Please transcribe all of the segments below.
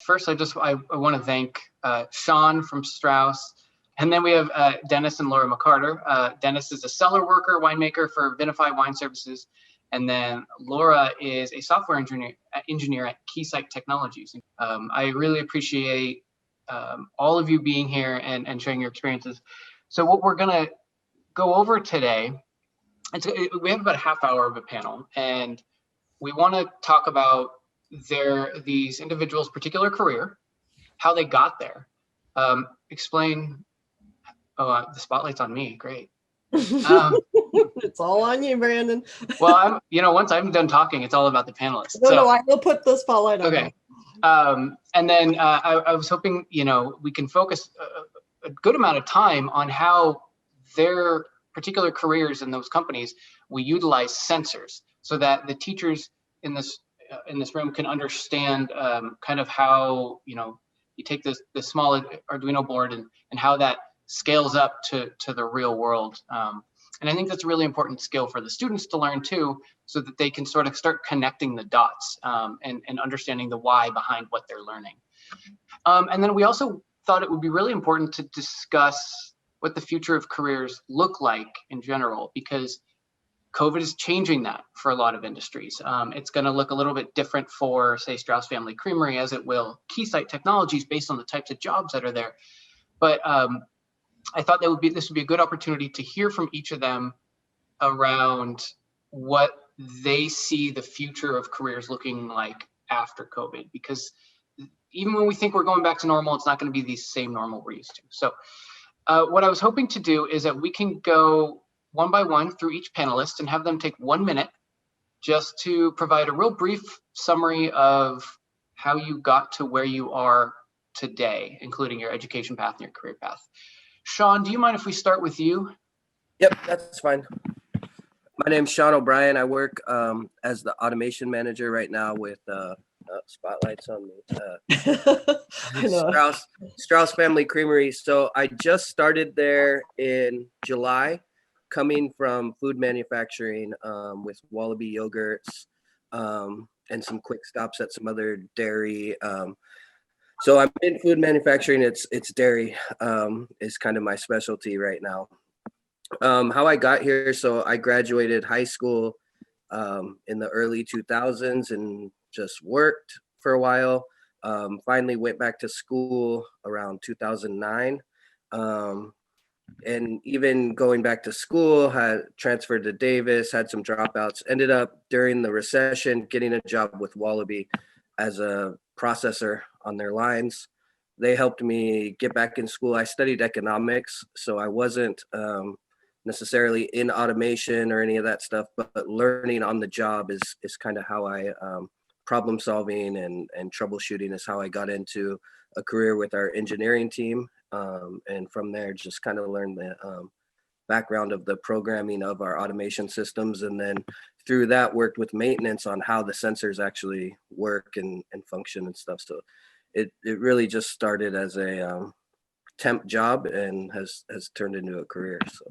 First, I want to thank Sean from Straus, and then we have Dennis and Laura McCarter. Dennis is a cellar worker, winemaker for Vinifiy Wine Services, and then Laura is a software engineer at Keysight Technologies. I really appreciate all of you being here and sharing your experiences. So what we're going to go over today, we have about a half hour of a panel, and we want to talk about these individuals' particular career, how they got there, explain. Oh, the spotlight's on me. Great. It's all on you, Brandon. Well, once I'm done talking, it's all about the panelists. No, I will put the spotlight on. Okay. And then I was hoping, we can focus a good amount of time on how their particular careers in those companies will utilize sensors, so that the teachers in this room can understand kind of how you take this small Arduino board and how that scales up to the real world. And I think that's a really important skill for the students to learn too, so that they can sort of start connecting the dots and understanding the why behind what they're learning. And then we also thought it would be really important to discuss what the future of careers look like in general, because COVID is changing that for a lot of industries. It's going to look a little bit different for, say, Straus Family Creamery, as it will Keysight Technologies, based on the types of jobs that are there. But I thought this would be a good opportunity to hear from each of them around what they see the future of careers looking like after COVID, because even when we think we're going back to normal, it's not going to be the same normal we're used to. So what I was hoping to do is that we can go one by one through each panelist and have them take 1 minute just to provide a real brief summary of how you got to where you are today, including your education path and your career path. Sean, do you mind if we start with you? Yep, that's fine. My name's Sean O'Brien. I work as the automation manager right now with spotlights on me. Straus Family Creamery. So I just started there in July, coming from food manufacturing with Wallaby yogurts and some quick stops at some other dairy. So I'm in food manufacturing. It's dairy is kind of my specialty right now. How I got here, so I graduated high school in the early 2000s and just worked for a while. Finally went back to school around 2009. And even going back to school, had transferred to Davis, had some dropouts, ended up during the recession getting a job with Wallaby as a processor on their lines. They helped me get back in school. I studied economics, so I wasn't necessarily in automation or any of that stuff, but learning on the job is kind of how I problem solving and troubleshooting is how I got into a career with our engineering team. And from there, just kind of learned the background of the programming of our automation systems. And then through that, worked with maintenance on how the sensors actually work and function and stuff. So it really just started as a temp job and has turned into a career. So.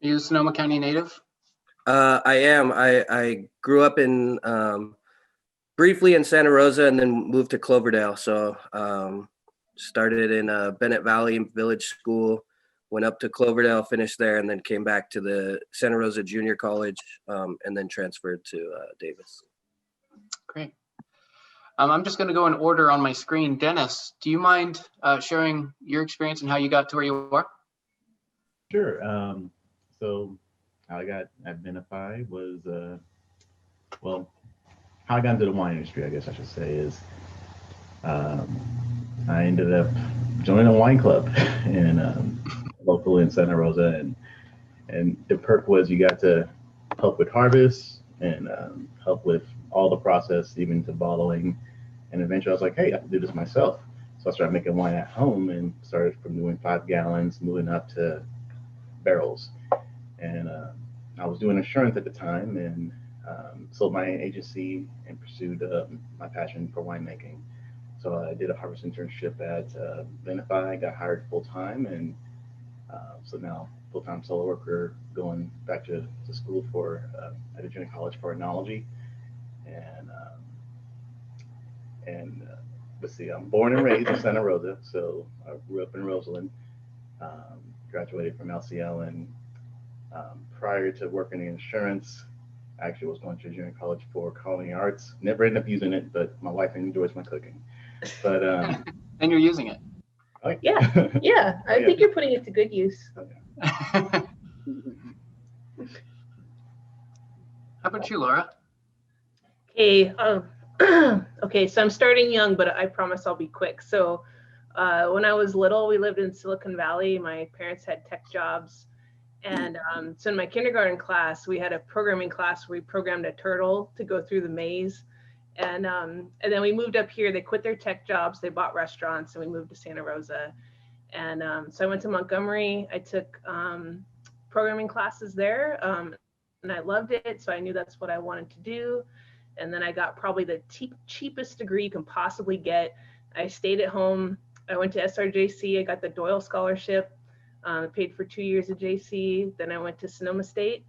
Are you a Sonoma County native? I am. I grew up in briefly in Santa Rosa and then moved to Cloverdale. So started in Bennett Valley Village School, went up to Cloverdale, finished there, and then came back to the Santa Rosa Junior College and then transferred to Davis. Great. I'm just going to go in order on my screen. Dennis, do you mind sharing your experience and how you got to where you are? Sure. So how I got at Vinifiy was, how I got into the wine industry, I guess I should say, is I ended up joining a wine club in local in Santa Rosa, and the perk was you got to help with harvest and help with all the process, even to bottling. And eventually I was like, hey, I can do this myself. So I started making wine at home and started from doing 5 gallons, moving up to barrels. And I was doing insurance at the time and sold my agency and pursued my passion for winemaking. So I did a harvest internship at Vinifiy, got hired full-time, and so now full-time solo worker, going back to school for at a junior college for enology. And let's see, I'm born and raised in Santa Rosa, so I grew up in Roseland. Graduated from LCL, and prior to working in insurance, I actually was going to junior college for culinary arts. Never ended up using it, but my wife enjoys my cooking. But and you're using it. Yeah. I think you're putting it to good use. How about you, Laura? Okay. Okay. So I'm starting young, but I promise I'll be quick. So when I was little, we lived in Silicon Valley. My parents had tech jobs. And so in my kindergarten class, we had a programming class where we programmed a turtle to go through the maze. And then we moved up here. They quit their tech jobs. They bought restaurants, and we moved to Santa Rosa. And so I went to Montgomery. I took programming classes there, and I loved it. So I knew that's what I wanted to do. And then I got probably the cheapest degree you can possibly get. I stayed at home. I went to SRJC. I got the Doyle Scholarship. Paid for 2 years at JC. Then I went to Sonoma State,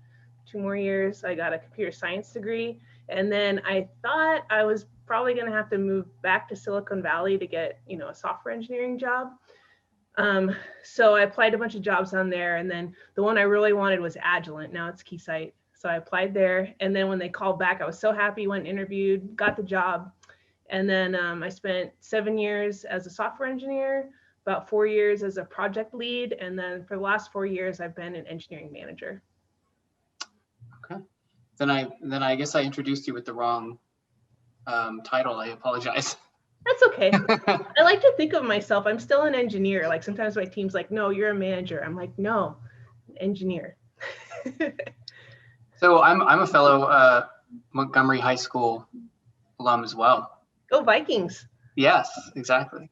2 more years. I got a computer science degree. And then I thought I was probably going to have to move back to Silicon Valley to get, a software engineering job. So I applied a bunch of jobs on there. And then the one I really wanted was Agilent. Now it's Keysight. So I applied there. And then when they called back, I was so happy, went and interviewed, got the job. And then I spent 7 years as a software engineer, about 4 years as a project lead. And then for the last 4 years, I've been an engineering manager. Okay. Then I guess I introduced you with the wrong title. I apologize. That's okay. I like to think of myself, I'm still an engineer. Like sometimes my team's like, no, you're a manager. I'm like, no, engineer. So I'm a fellow Montgomery High School alum as well. Go Vikings. Yes, exactly.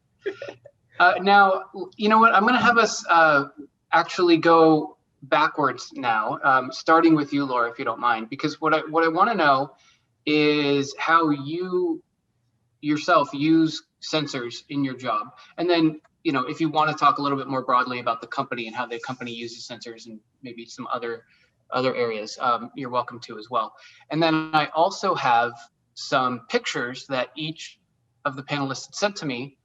Now, you know what? I'm going to have us actually go backwards now, starting with you, Laura, if you don't mind, because what I want to know is how you yourself use sensors in your job, and then if you want to talk a little bit more broadly about the company and how the company uses sensors and maybe some other areas, you're welcome to as well. And then I also have some pictures that each of the panelists sent to me,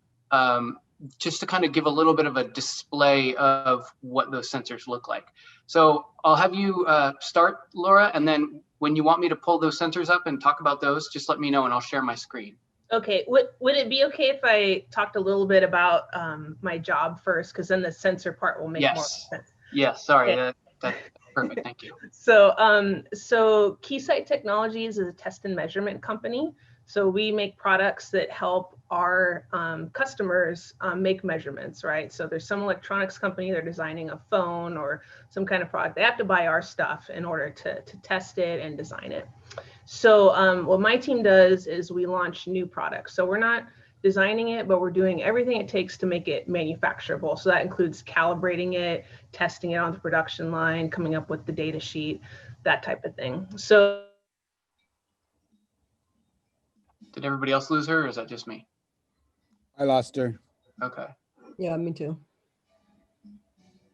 just to kind of give a little bit of a display of what those sensors look like. So I'll have you start, Laura, and then when you want me to pull those sensors up and talk about those, just let me know and I'll share my screen. Okay, would it be okay if I talked a little bit about my job first, because then the sensor part will make more sense? Yes, sorry, Okay. that's perfect, thank you. So Keysight Technologies is a test and measurement company. So we make products that help our customers make measurements, right? So there's some electronics company, they're designing a phone or some kind of product. They have to buy our stuff in order to test it and design it. So what my team does is we launch new products. So we're not designing it, but we're doing everything it takes to make it manufacturable. So that includes calibrating it, testing it on the production line, coming up with the data sheet, that type of thing. So Did everybody else lose her, or is that just me? I lost her. Okay. Yeah, me too.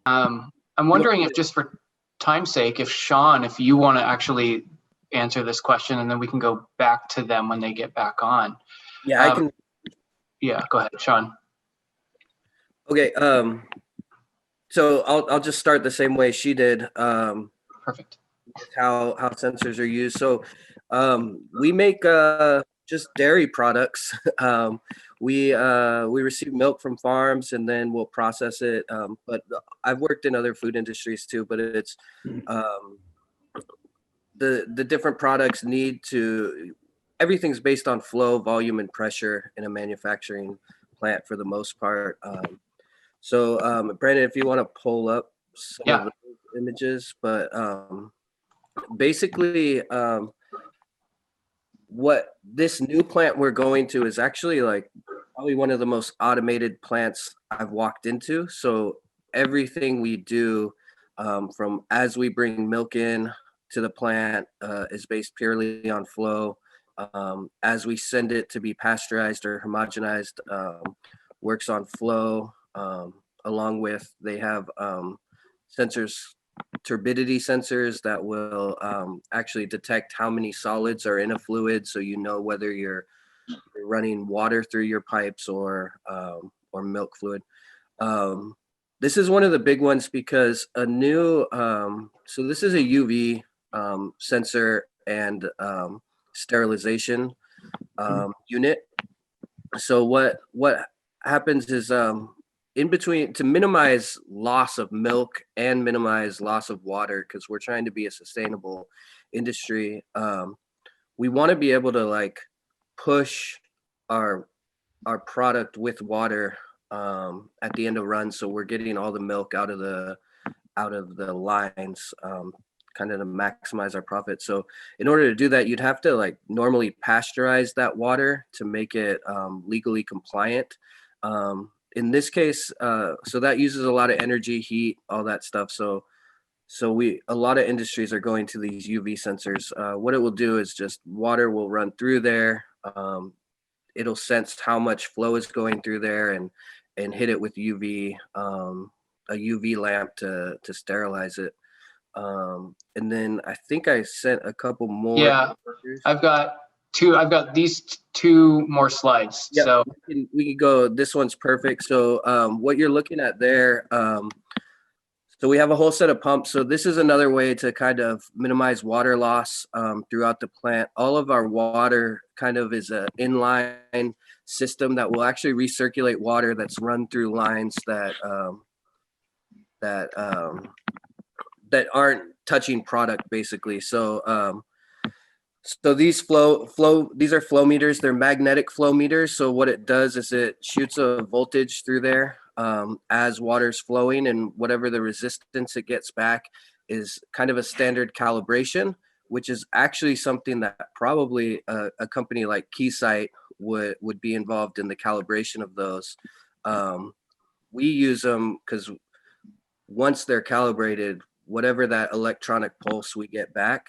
I'm wondering if, just for time's sake, if Sean, if you want to actually answer this question, and then we can go back to them when they get back on. Yeah, I can. Yeah, go ahead, Sean. Okay. So I'll just start the same way she did. Perfect. How sensors are used. So we make just dairy products. We receive milk from farms and then we'll process it. But I've worked in other food industries too, but it's the different products need to, everything's based on flow, volume, and pressure in a manufacturing plant for the most part. So Brandon, if you want to pull up some of the images, but basically what this new plant we're going to is actually like probably one of the most automated plants I've walked into. So everything we do from as we bring milk in to the plant is based purely on flow. As we send it to be pasteurized or homogenized, works on flow, along with they have sensors, turbidity sensors that will actually detect how many solids are in a fluid, so you know whether you're running water through your pipes or milk fluid. This is one of the big ones because a new, so this is a UV sensor and sterilization unit. So what happens is in between, to minimize loss of milk and minimize loss of water, because we're trying to be a sustainable industry, we want to be able to like push our product with water at the end of runs, so we're getting all the milk out of the lines, kind of to maximize our profit. So in order to do that, you'd have to like normally pasteurize that water to make it legally compliant. In this case, so that uses a lot of energy, heat, all that stuff. So a lot of industries are going to these UV sensors. What it will do is just water will run through there. It'll sense how much flow is going through there and hit it with UV, a UV lamp to sterilize it. And then I think I sent a couple more. Yeah, pictures. I've got these two more slides. Yeah, so we can go. This one's perfect. So what you're looking at there, so we have a whole set of pumps. So this is another way to kind of minimize water loss throughout the plant. All of our water kind of is an inline system that will actually recirculate water that's run through lines that aren't touching product, basically. So so these these are flow meters. They're magnetic flow meters. So what it does is it shoots a voltage through there as water's flowing, and whatever the resistance it gets back is kind of a standard calibration, which is actually something that probably a company like Keysight would be involved in the calibration of those. We use them because once they're calibrated, whatever that electronic pulse we get back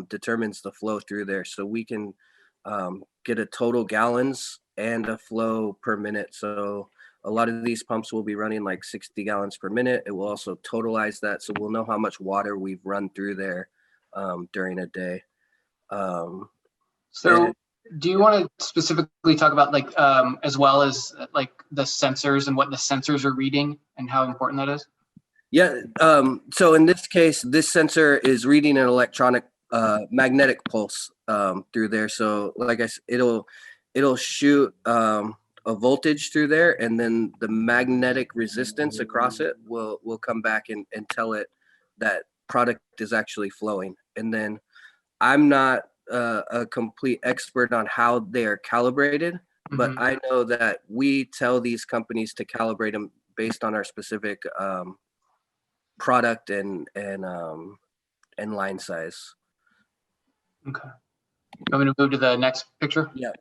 determines the flow through there. So we can get a total gallons and a flow per minute. So a lot of these pumps will be running like 60 gallons per minute. It will also totalize that. So we'll know how much water we've run through there during a day. So do you want to specifically talk about like, as well as like the sensors and what the sensors are reading and how important that is? Yeah. So in this case, this sensor is reading an electronic magnetic pulse through there. So like I said, it'll shoot a voltage through there, and then the magnetic resistance across it will come back and tell it that product is actually flowing. And then I'm not a complete expert on how they are calibrated, but I know that we tell these companies to calibrate them based on our specific product and line size. Okay. I'm going to move to the next picture. Yep.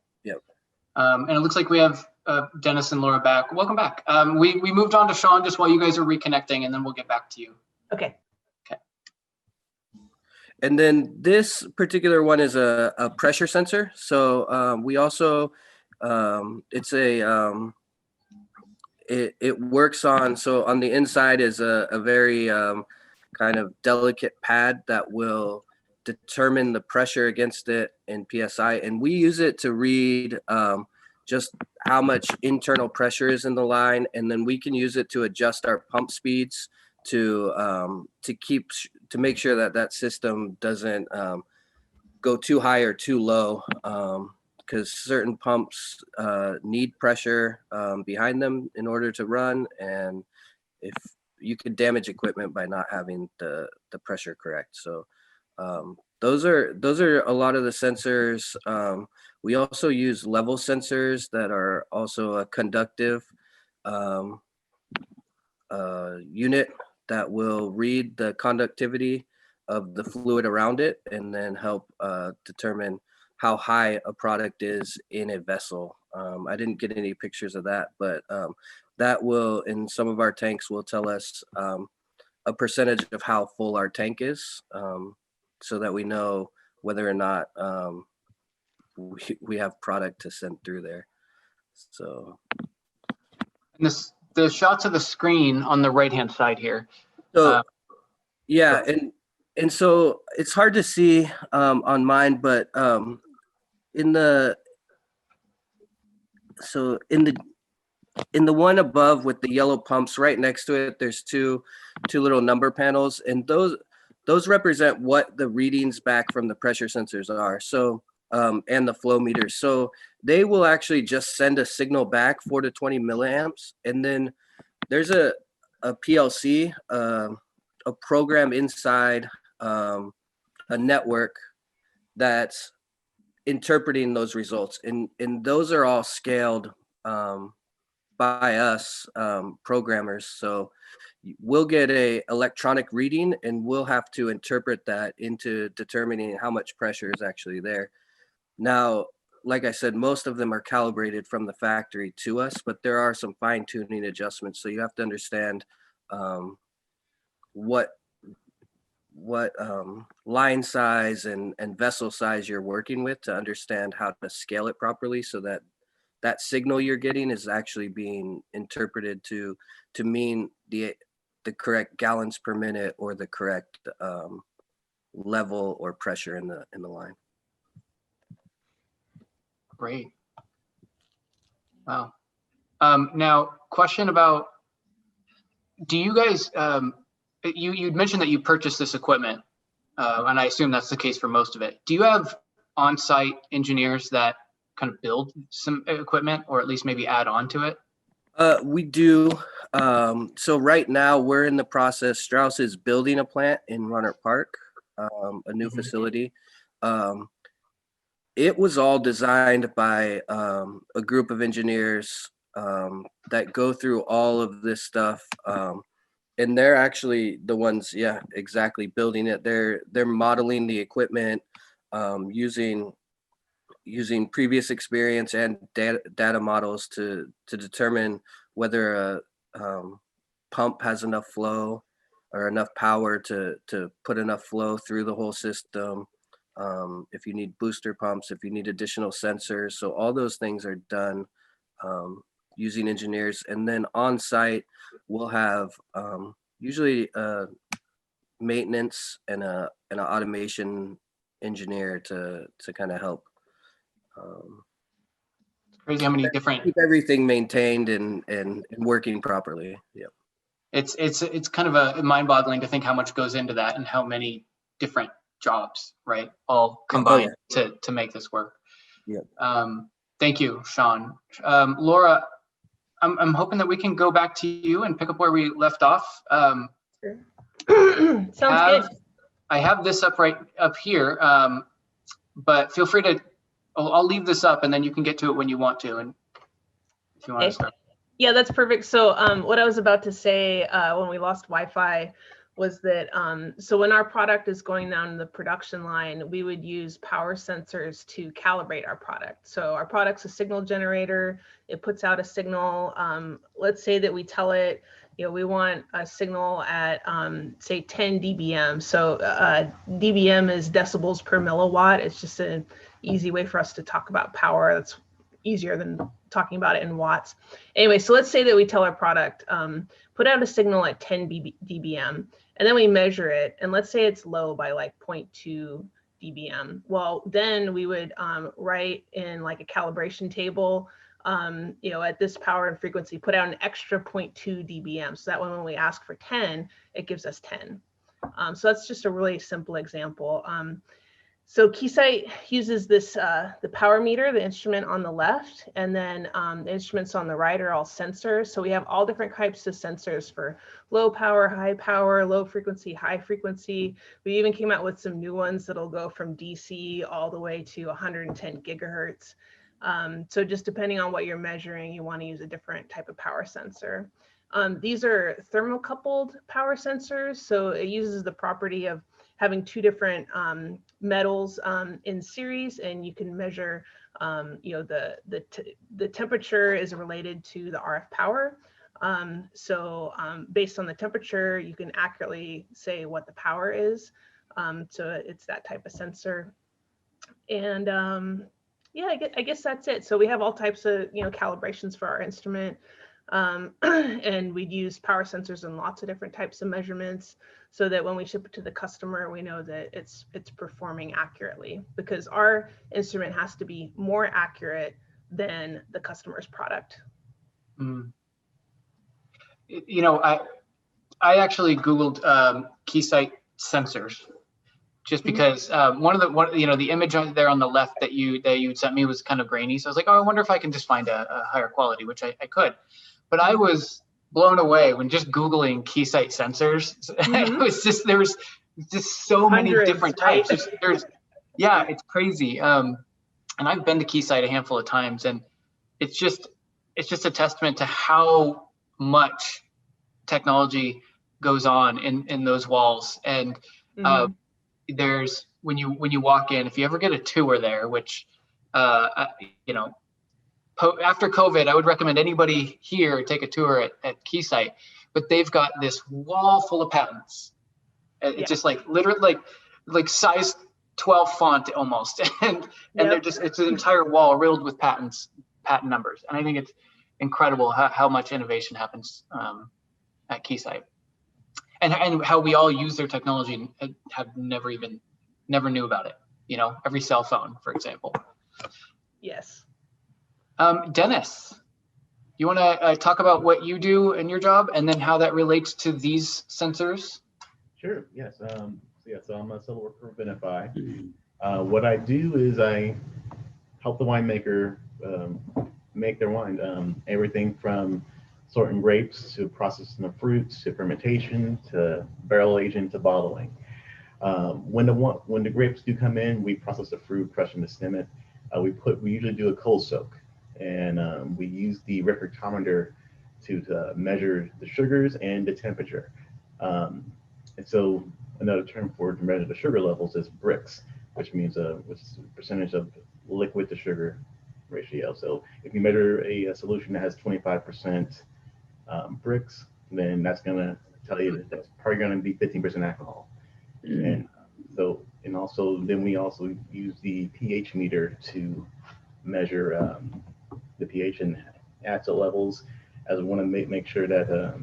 And it looks like we have Dennis and Laura back. Welcome back. We moved on to Sean just while you guys are reconnecting, and then we'll get back to you. Okay. And then this particular one is a pressure sensor. So we also, it's a, it works on, so on the inside is a very kind of delicate pad that will determine the pressure against it in PSI. And we use it to read just how much internal pressure is in the line. And then we can use it to adjust our pump speeds to make sure that that system doesn't go too high or too low, because certain pumps need pressure behind them in order to run, and if you could damage equipment by not having the pressure correct. So those are a lot of the sensors. We also use level sensors that are also a conductive unit that will read the conductivity of the fluid around it and then help determine how high a product is in a vessel. I didn't get any pictures of that, but that will, in some of our tanks, will tell us a percentage of how full our tank is, so that we know whether or not we have product to send through there. So. And the shots of the screen on the right-hand side here. So yeah, and so it's hard to see on mine, but in the so in the one above with the yellow pumps, right next to it, there's two little number panels, and those represent what the readings back from the pressure sensors are. So and the flow meters. So they will actually just send a signal back 4 to 20 milliamps, and then there's a PLC, a program inside a network that's interpreting those results, and those are all scaled by us programmers. So we'll get a electronic reading, and we'll have to interpret that into determining how much pressure is actually there. Now, like I said, most of them are calibrated from the factory to us, but there are some fine tuning adjustments. So you have to understand what line size and vessel size you're working with to understand how to scale it properly, so that that signal you're getting is actually being interpreted to mean the correct gallons per minute or the correct level or pressure in the line. Great. Wow. Now, question about, do you guys, you'd mentioned that you purchased this equipment, and I assume that's the case for most of it. Do you have on-site engineers that kind of build some equipment, or at least maybe add on to it? We do. So right now we're in the process. Straus is building a plant in Runner Park, a new facility. It was all designed by a group of engineers that go through all of this stuff. And they're actually the ones, yeah, exactly, building it. They're modeling the equipment using previous experience and data models to determine whether a pump has enough flow or enough power to put enough flow through the whole system. If you need booster pumps, if you need additional sensors. So all those things are done using engineers. And then on site, we'll have usually maintenance and an automation engineer to kind of help. It's crazy how many different, keep everything maintained and working properly. Yeah. It's kind of a mind-boggling to think how much goes into that and how many different jobs, right, all combined to make this work. Yeah. Thank you, Sean. Laura, I'm hoping that we can go back to you and pick up where we left off. Sure. Sounds good. I have this up here, but feel free to. I'll leave this up, and then you can get to it when you want to, and if you want to start. Yeah, that's perfect. So what I was about to say when we lost Wi-Fi was that, so when our product is going down the production line, we would use power sensors to calibrate our product. So our product's a signal generator. It puts out a signal. Let's say that we tell it, we want a signal at, say, 10 dBm. So dBm is decibels per milliwatt. It's just an easy way for us to talk about power. That's easier than talking about it in watts. Anyway, so let's say that we tell our product, put out a signal at 10 dBm, and then we measure it, and let's say it's low by like 0.2 dBm. Well, then we would write in like a calibration table, at this power and frequency, put out an extra 0.2 dBm, so that when we ask for 10, it gives us 10. So that's just a really simple example. So Keysight uses this, the power meter, the instrument on the left, and then the instruments on the right are all sensors. So we have all different types of sensors for low power, low frequency, high frequency. We even came out with some new ones that'll go from DC all the way to 110 gigahertz. So just depending on what you're measuring, you want to use a different type of power sensor. These are thermocoupled power sensors. So it uses the property of having two different metals in series, and you can measure, the temperature is related to the RF power. So based on the temperature, you can accurately say what the power is. So it's that type of sensor. And yeah, I guess that's it. So we have all types of, calibrations for our instrument. And we'd use power sensors in lots of different types of measurements so that when we ship it to the customer, we know that it's performing accurately, because our instrument has to be more accurate than the customer's product. Mm. You know, I actually Googled Keysight sensors just because the image on there on the left that you sent me was kind of grainy. So I was like, oh, I wonder if I can just find a higher quality, which I could. But I was blown away when just Googling Keysight sensors. It was just, there was just so many different types. Right? Yeah, it's crazy. And I've been to Keysight a handful of times, and it's just a testament to how much technology goes on in those walls. And there's when you walk in, if you ever get a tour there, which after COVID, I would recommend anybody here take a tour at Keysight. But they've got this wall full of patents. It's just like literally like size 12 font almost, and they're just, it's an entire wall riddled with patent numbers. And I think it's incredible how much innovation happens at Keysight, and how we all use their technology and have never knew about it. You know, every cell phone, for example. Yes. Dennis, you want to talk about what you do in your job and then how that relates to these sensors? Sure. Yes. So I'm a solo worker for Vinifiy. What I do is I help the winemaker make their wine. Everything from sorting grapes to processing the fruits to fermentation to barrel aging to bottling. When the grapes do come in, we process the fruit, crush them to stem it. We usually do a cold soak, and we use the refractometer to measure the sugars and the temperature. And so another term for to measure the sugar levels is Brix, which means which is a percentage of liquid to sugar ratio. So if you measure a solution that has 25% Brix, then that's going to tell you that that's probably going to be 15% alcohol. And also then we also use the pH meter to measure the pH and acid levels, as we want to make sure that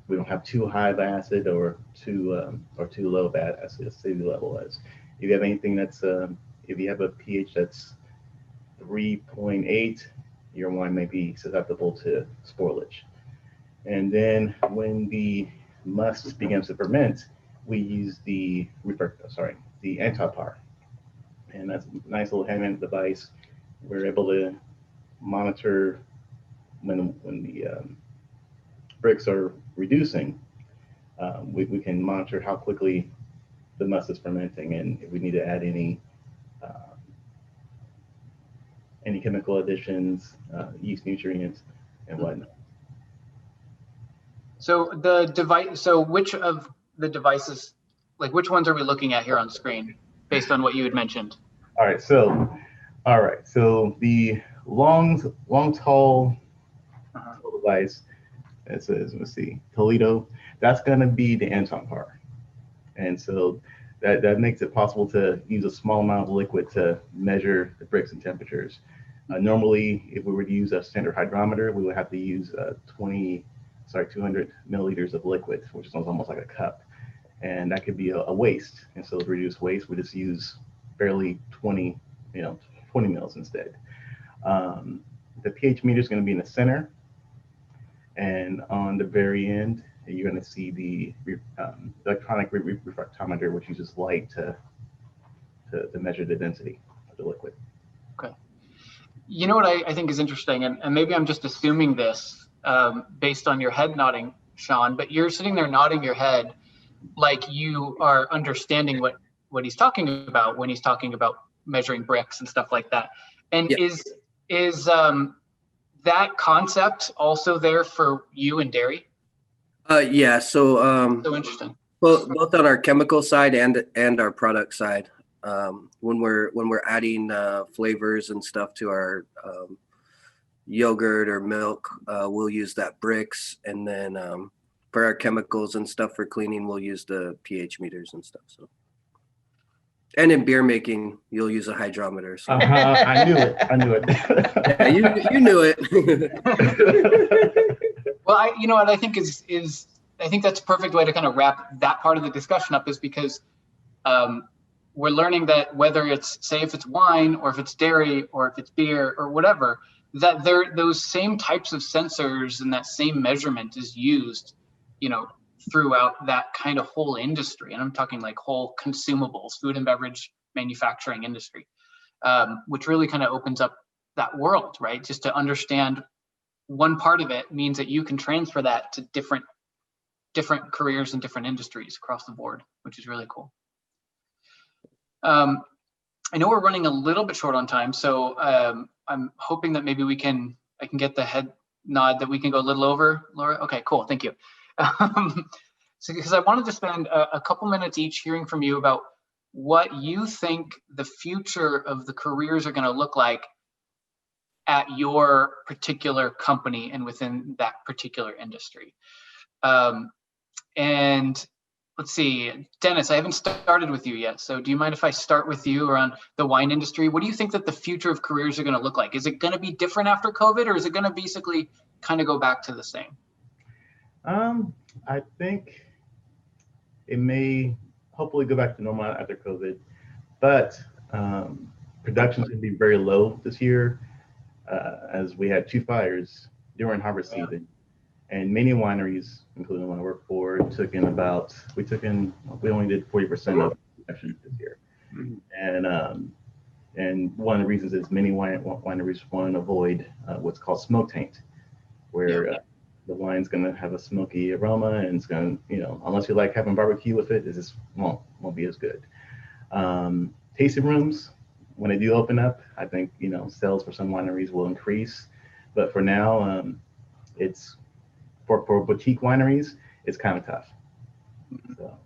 we don't have too high of acid or too low of acidity level. As if you have anything that's if you have a pH that's 3.8, your wine may be susceptible to spoilage. And then when the must begins to ferment, we use the antipar, and that's a nice little handheld device. We're able to monitor when the Brix are reducing. We can monitor how quickly the must is fermenting, and if we need to add any chemical additions, yeast nutrients, and whatnot. So the device. So which of the devices, like which ones are we looking at here on screen, based on what you had mentioned? All right. So the long tall device. It says, let's see, Toledo. That's going to be the antipar, and so that makes it possible to use a small amount of liquid to measure the Brix and temperatures. Normally, if we were to use a standard hydrometer, we would have to use 200 milliliters of liquid, which is almost like a cup, and that could be a waste. And so to reduce waste, we just use barely 20 mils instead. The pH meter is going to be in the center, and on the very end, you're going to see the electronic refractometer, which uses light to measure the density of the liquid. Okay. You know what I think is interesting, and maybe I'm just assuming this based on your head nodding, Sean, but you're sitting there nodding your head like you are understanding what he's talking about when he's talking about measuring Brix and stuff like that. And is that concept also there for you and dairy? Yeah. So Interesting. both on our chemical side and our product side. When we're adding flavors and stuff to our yogurt or milk, we'll use that Brix, and then for our chemicals and stuff for cleaning, we'll use the pH meters and stuff. So, and in beer making, you'll use a hydrometer. So. I knew it. Yeah, you knew it. Well, what I think is I think that's a perfect way to kind of wrap that part of the discussion up, is because we're learning that whether it's, say, if it's wine or if it's dairy or if it's beer or whatever, that those same types of sensors and that same measurement is used, throughout that kind of whole industry. And I'm talking like whole consumables, food and beverage manufacturing industry, which really kind of opens up that world, right? Just to understand one part of it means that you can transfer that to different careers and different industries across the board, which is really cool. I know we're running a little bit short on time, so I'm hoping that maybe I can get the head nod that we can go a little over, Laura. Okay, cool, thank you. So because I wanted to spend a couple minutes each hearing from you about what you think the future of the careers are going to look like at your particular company and within that particular industry. And let's see, Dennis, I haven't started with you yet. So do you mind if I start with you around the wine industry? What do you think that the future of careers are going to look like? Is it going to be different after COVID, or is it going to basically kind of go back to the same? I think it may hopefully go back to normal after COVID, but production is going to be very low this year, as we had 2 fires during harvest season. And many wineries, including the one I work for, we only did 40% of production this year. And one of the reasons is many wineries want to avoid what's called smoke taint, where the wine's going to have a smoky aroma, and it's going to, unless you like having barbecue with it, it just won't be as good. Tasting rooms, when they do open up, I think, sales for some wineries will increase. But for now, it's for boutique wineries, it's kind of tough. So.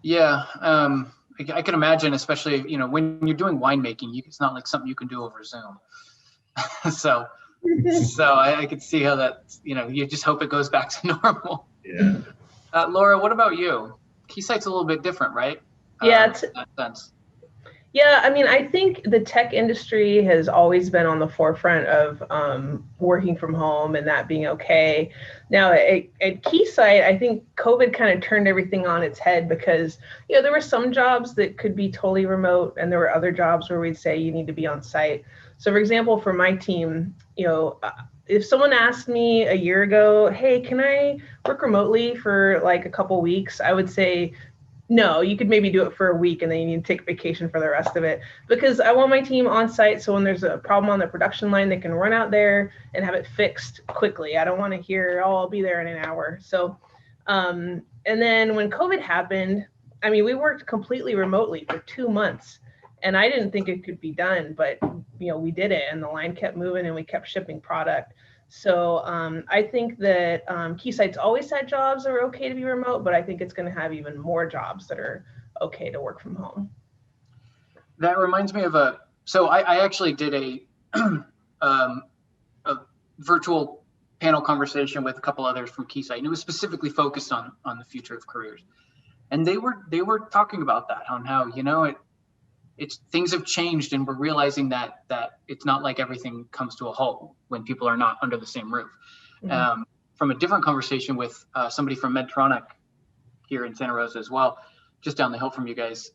Yeah, I can imagine, especially, when you're doing winemaking, it's not like something you can do over Zoom. So I could see how that, you just hope it goes back to normal. Yeah. Laura, what about you? Keysight's a little bit different, right? Yeah. In that sense. Yeah, I mean, I think the tech industry has always been on the forefront of working from home and that being okay. Now, at Keysight, I think COVID kind of turned everything on its head because, there were some jobs that could be totally remote, and there were other jobs where we'd say you need to be on site. So, for example, for my team, if someone asked me a year ago, hey, can I work remotely for like a couple weeks? I would say, no, you could maybe do it for a week and then you need to take vacation for the rest of it, because I want my team on site. So when there's a problem on the production line, they can run out there and have it fixed quickly. I don't want to hear, oh, I'll be there in an hour. So, and then when COVID happened, I mean, we worked completely remotely for 2 months, and I didn't think it could be done, but we did it, and the line kept moving and we kept shipping product. So I think that Keysight's always had jobs that are okay to be remote, but I think it's going to have even more jobs that are okay to work from home. That reminds me of so I actually did a virtual panel conversation with a couple others from Keysight, and it was specifically focused on the future of careers. And they were talking about that, on how, things have changed, and we're realizing that it's not like everything comes to a halt when people are not under the same roof. Mm-hmm. From a different conversation with somebody from Medtronic here in Santa Rosa as well, just down the hill from you guys,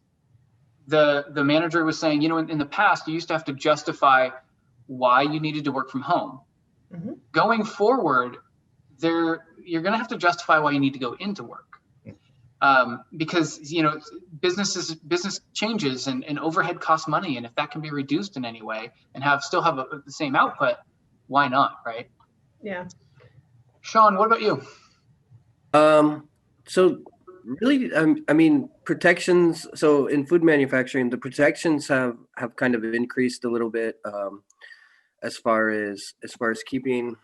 the manager was saying, in the past, you used to have to justify why you needed to work from home. Mm-hmm. Going forward, you're going to have to justify why you need to go into work. Because business changes, and overhead costs money, and if that can be reduced in any way and still have the same output, why not, right? Yeah. Sean, what about you? So really, I mean, protections. So in food manufacturing, the protections have kind of increased a little bit, as far as keeping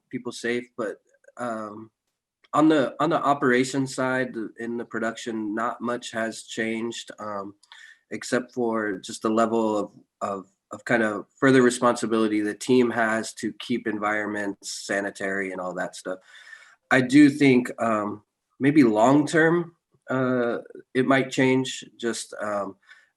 people safe, but on the operations side, in the production, not much has changed, except for just the level of kind of further responsibility the team has to keep environments sanitary and all that stuff. I do think maybe long term it might change, just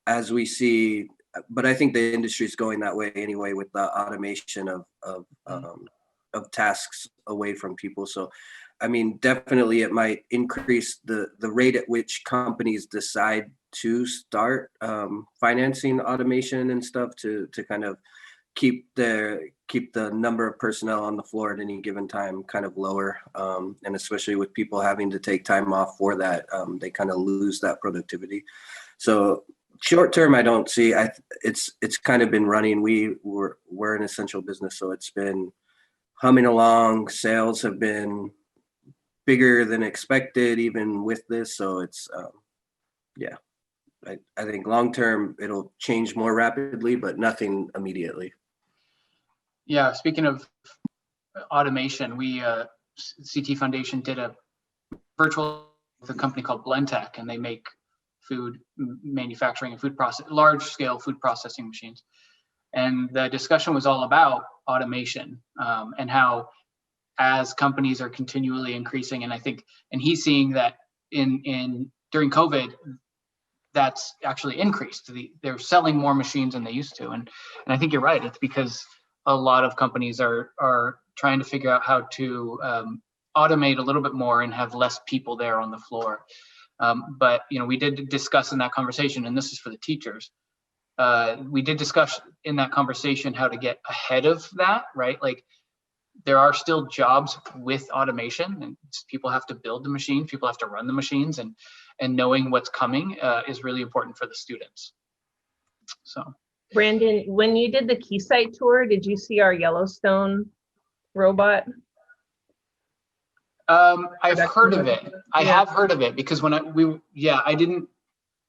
as we see, but I think the industry is going that way anyway, with the automation of tasks away from people. So I mean, definitely it might increase the rate at which companies decide to start financing automation and stuff to kind of keep the number of personnel on the floor at any given time kind of lower, and especially with people having to take time off for that, they kind of lose that productivity. So short term, I don't see. It's kind of been running. We're an essential business, so it's been humming along. Sales have been bigger than expected, even with this. So it's yeah. I think long term it'll change more rapidly, but nothing immediately. Yeah, speaking of automation, we CT Foundation did a virtual with a company called Blendtec, and they make food manufacturing and large scale food processing machines. And the discussion was all about automation, and how as companies are continually increasing, and he's seeing that during COVID, that's actually increased. They're selling more machines than they used to. And I think you're right. It's because a lot of companies are trying to figure out how to automate a little bit more and have less people there on the floor. But we did discuss in that conversation, and this is for the teachers. We did discuss in that conversation how to get ahead of that, right? Like there are still jobs with automation, and people have to build the machines, people have to run the machines, and knowing what's coming is really important for the students. So. Brandon, when you did the Keysight tour, did you see our Yellowstone robot? I've heard of it. I have heard of it because I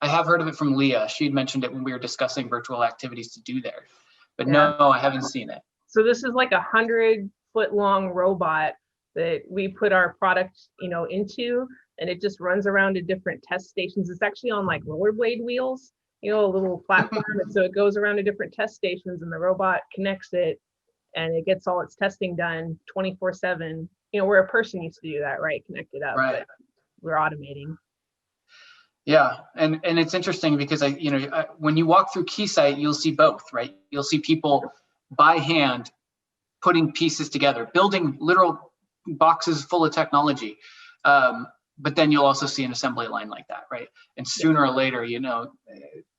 have heard of it from Leah. She had mentioned it when we were discussing virtual activities to do there, but no, I haven't seen it. So this is like 100-foot-long robot that we put our product, into, and it just runs around to different test stations. It's actually on like rollerblade wheels, a little platform. And so it goes around to different test stations, and the robot connects it, and it gets all its testing done 24/7. Where a person used to do that, right? Connect it up. Right. But we're automating. Yeah, and it's interesting because when you walk through Keysight, you'll see both, right? You'll see people by hand putting pieces together, building literal boxes full of technology. But then you'll also see an assembly line like that, right? And sooner or later,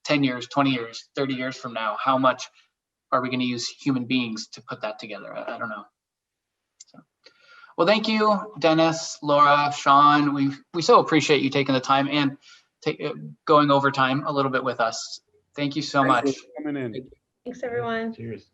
10 years, 20 years, 30 years from now, how much are we going to use human beings to put that together? I don't know. So, well, thank you, Dennis, Laura, Sean. We so appreciate you taking the time and going over time a little bit with us. Thank you so much. Coming in. Thanks, everyone. Cheers.